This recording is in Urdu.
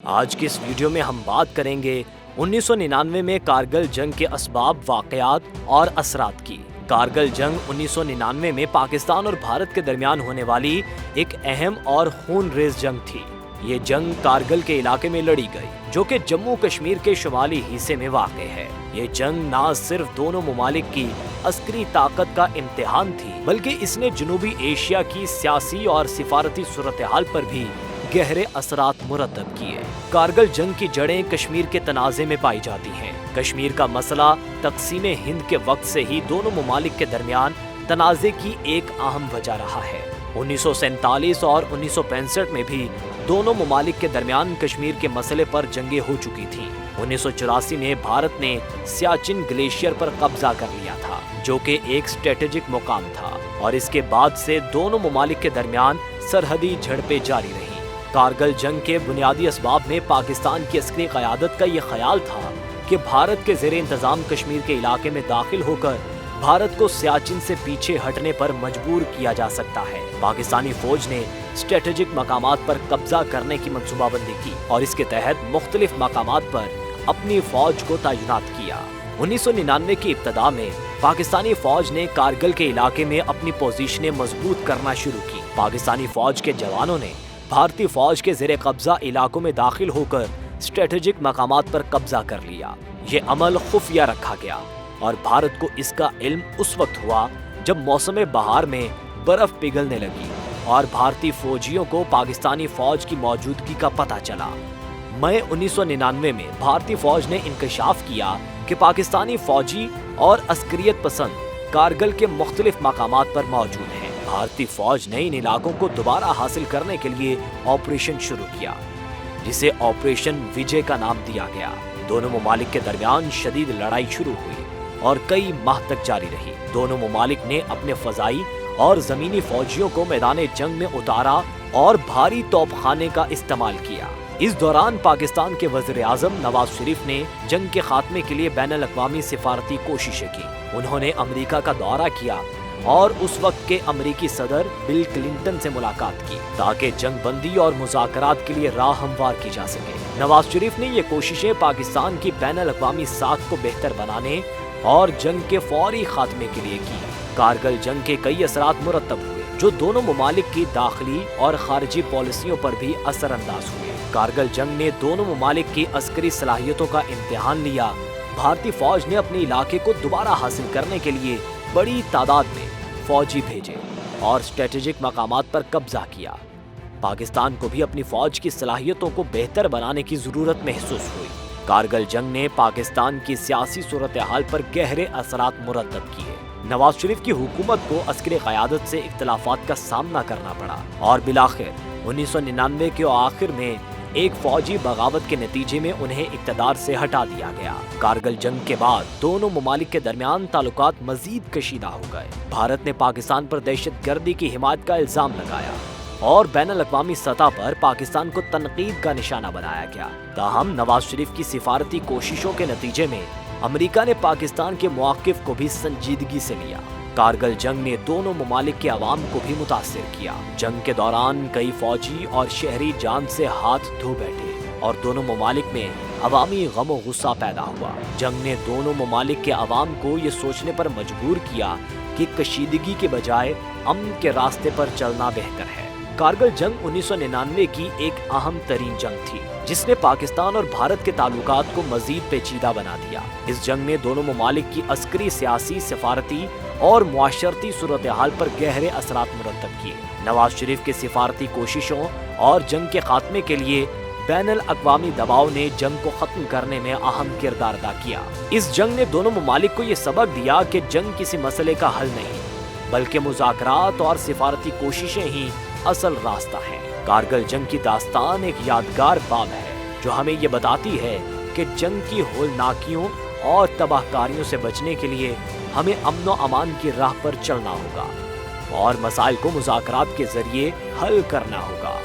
آج کی اس ویڈیو میں ہم بات کریں گے 1999 میں کارگل جنگ کے اسباب، واقعات اور اثرات کی۔ کارگل جنگ 1999 میں پاکستان اور بھارت کے درمیان ہونے والی ایک اہم اور خون ریز جنگ تھی۔ یہ جنگ کارگل کے علاقے میں لڑی گئی، جو کہ جموں کشمیر کے شمالی حصے میں واقع ہے۔ یہ جنگ نہ صرف دونوں ممالک کی عسکری طاقت کا امتحان تھی، بلکہ اس نے جنوبی ایشیا کی سیاسی اور سفارتی صورتحال پر بھی گہرے اثرات مرتب کیے۔ کارگل جنگ کی جڑیں کشمیر کے تنازع میں پائی جاتی ہیں۔ کشمیر کا مسئلہ تقسیم ہند کے وقت سے ہی دونوں ممالک کے درمیان تنازع کی ایک اہم وجہ رہا ہے۔ 1947 اور 1965 میں بھی دونوں ممالک کے درمیان کشمیر کے مسئلے پر جنگیں ہو چکی تھیں۔ 1984 میں بھارت نے سیاچن گلیشیئر پر قبضہ کر لیا تھا، جو کہ ایک اسٹریٹجک مقام تھا، اور اس کے بعد سے دونوں ممالک کے درمیان سرحدی جھڑپیں جاری رہیں۔ کارگل جنگ کے بنیادی اسباب میں پاکستان کی عسکری قیادت کا یہ خیال تھا کہ بھارت کے زیر انتظام کشمیر کے علاقے میں داخل ہو کر بھارت کو سیاچن سے پیچھے ہٹنے پر مجبور کیا جا سکتا ہے۔ پاکستانی فوج نے اسٹریٹجک مقامات پر قبضہ کرنے کی منصوبہ بندی کی اور اس کے تحت مختلف مقامات پر اپنی فوج کو تعینات کیا۔ 1999 کی ابتدا میں پاکستانی فوج نے کارگل کے علاقے میں اپنی پوزیشنیں مضبوط کرنا شروع کی۔ پاکستانی فوج کے جوانوں نے بھارتی فوج کے زیر قبضہ علاقوں میں داخل ہو کر اسٹریٹجک مقامات پر قبضہ کر لیا۔ یہ عمل خفیہ رکھا گیا اور بھارت کو اس کا علم اس وقت ہوا جب موسم بہار میں برف پگھلنے لگی اور بھارتی فوجیوں کو پاکستانی فوج کی موجودگی کا پتہ چلا۔ مئی 1999 میں بھارتی فوج نے انکشاف کیا کہ پاکستانی فوجی اور عسکریت پسند کارگل کے مختلف مقامات پر موجود ہیں۔ بھارتی فوج نے ان علاقوں کو دوبارہ حاصل کرنے کے لیے آپریشن شروع کیا، جسے آپریشن وجے کا نام دیا گیا۔ دونوں ممالک کے درمیان شدید لڑائی شروع ہوئی اور کئی ماہ تک جاری رہی۔ دونوں ممالک نے اپنے فضائی اور زمینی فوجیوں کو میدان جنگ میں اتارا اور بھاری توپ خانے کا استعمال کیا۔ اس دوران پاکستان کے وزیر اعظم نواز شریف نے جنگ کے خاتمے کے لیے بین الاقوامی سفارتی کوششیں کی۔ انہوں نے امریکہ کا دورہ کیا اور اس وقت کے امریکی صدر بل کلنٹن سے ملاقات کی تاکہ جنگ بندی اور مذاکرات کے لیے راہ ہموار کی جا سکے۔ نواز شریف نے یہ کوششیں پاکستان کی بین الاقوامی ساکھ کو بہتر بنانے اور جنگ کے فوری خاتمے کے لیے کی۔ کارگل جنگ کے کئی اثرات مرتب ہوئے جو دونوں ممالک کی داخلی اور خارجی پالیسیوں پر بھی اثر انداز ہوئے۔ کارگل جنگ نے دونوں ممالک کی عسکری صلاحیتوں کا امتحان لیا۔ بھارتی فوج نے اپنے علاقے کو دوبارہ حاصل کرنے کے لیے بڑی تعداد میں فوجی بھیجے اور اسٹریٹجک مقامات پر قبضہ کیا۔ پاکستان کو بھی اپنی فوج کی صلاحیتوں کو بہتر بنانے کی ضرورت محسوس ہوئی۔ کارگل جنگ نے پاکستان کی سیاسی صورتحال پر گہرے اثرات مرتب کیے۔ نواز شریف کی حکومت کو عسکری قیادت سے اختلافات کا سامنا کرنا پڑا اور بالآخر 1999 کے آخر میں ایک فوجی بغاوت کے نتیجے میں انہیں اقتدار سے ہٹا دیا گیا۔ کارگل جنگ کے بعد دونوں ممالک کے درمیان تعلقات مزید کشیدہ ہو گئے۔ بھارت نے پاکستان پر دہشت گردی کی حمایت کا الزام لگایا اور بین الاقوامی سطح پر پاکستان کو تنقید کا نشانہ بنایا گیا۔ تاہم نواز شریف کی سفارتی کوششوں کے نتیجے میں امریکہ نے پاکستان کے موقف کو بھی سنجیدگی سے لیا۔ کارگل جنگ نے دونوں ممالک کے عوام کو بھی متاثر کیا۔ جنگ کے دوران کئی فوجی اور شہری جان سے ہاتھ دھو بیٹھے اور دونوں ممالک میں عوامی غم و غصہ پیدا ہوا۔ جنگ نے دونوں ممالک کے عوام کو یہ سوچنے پر مجبور کیا کہ کشیدگی کے بجائے امن کے راستے پر چلنا بہتر ہے۔ کارگل جنگ 1999 کی ایک اہم ترین جنگ تھی جس نے پاکستان اور بھارت کے تعلقات کو مزید پیچیدہ بنا دیا۔ اس جنگ نے دونوں ممالک کی عسکری، سیاسی، سفارتی اور معاشرتی صورتحال پر گہرے اثرات مرتب کیے۔ نواز شریف کے سفارتی کوششوں اور جنگ کے خاتمے کے لیے بین الاقوامی دباؤ نے جنگ کو ختم کرنے میں اہم کردار ادا کیا۔ اس جنگ نے دونوں ممالک کو یہ سبق دیا کہ جنگ کسی مسئلے کا حل نہیں، بلکہ مذاکرات اور سفارتی کوششیں ہی اصل راستہ ہیں۔ کارگل جنگ کی داستان ایک یادگار باب ہے جو ہمیں یہ بتاتی ہے کہ جنگ کی ہولناکیوں اور تباہ کاریوں سے بچنے کے لیے ہمیں امن و امان کی راہ پر چلنا ہوگا اور مسائل کو مذاکرات کے ذریعے حل کرنا ہوگا۔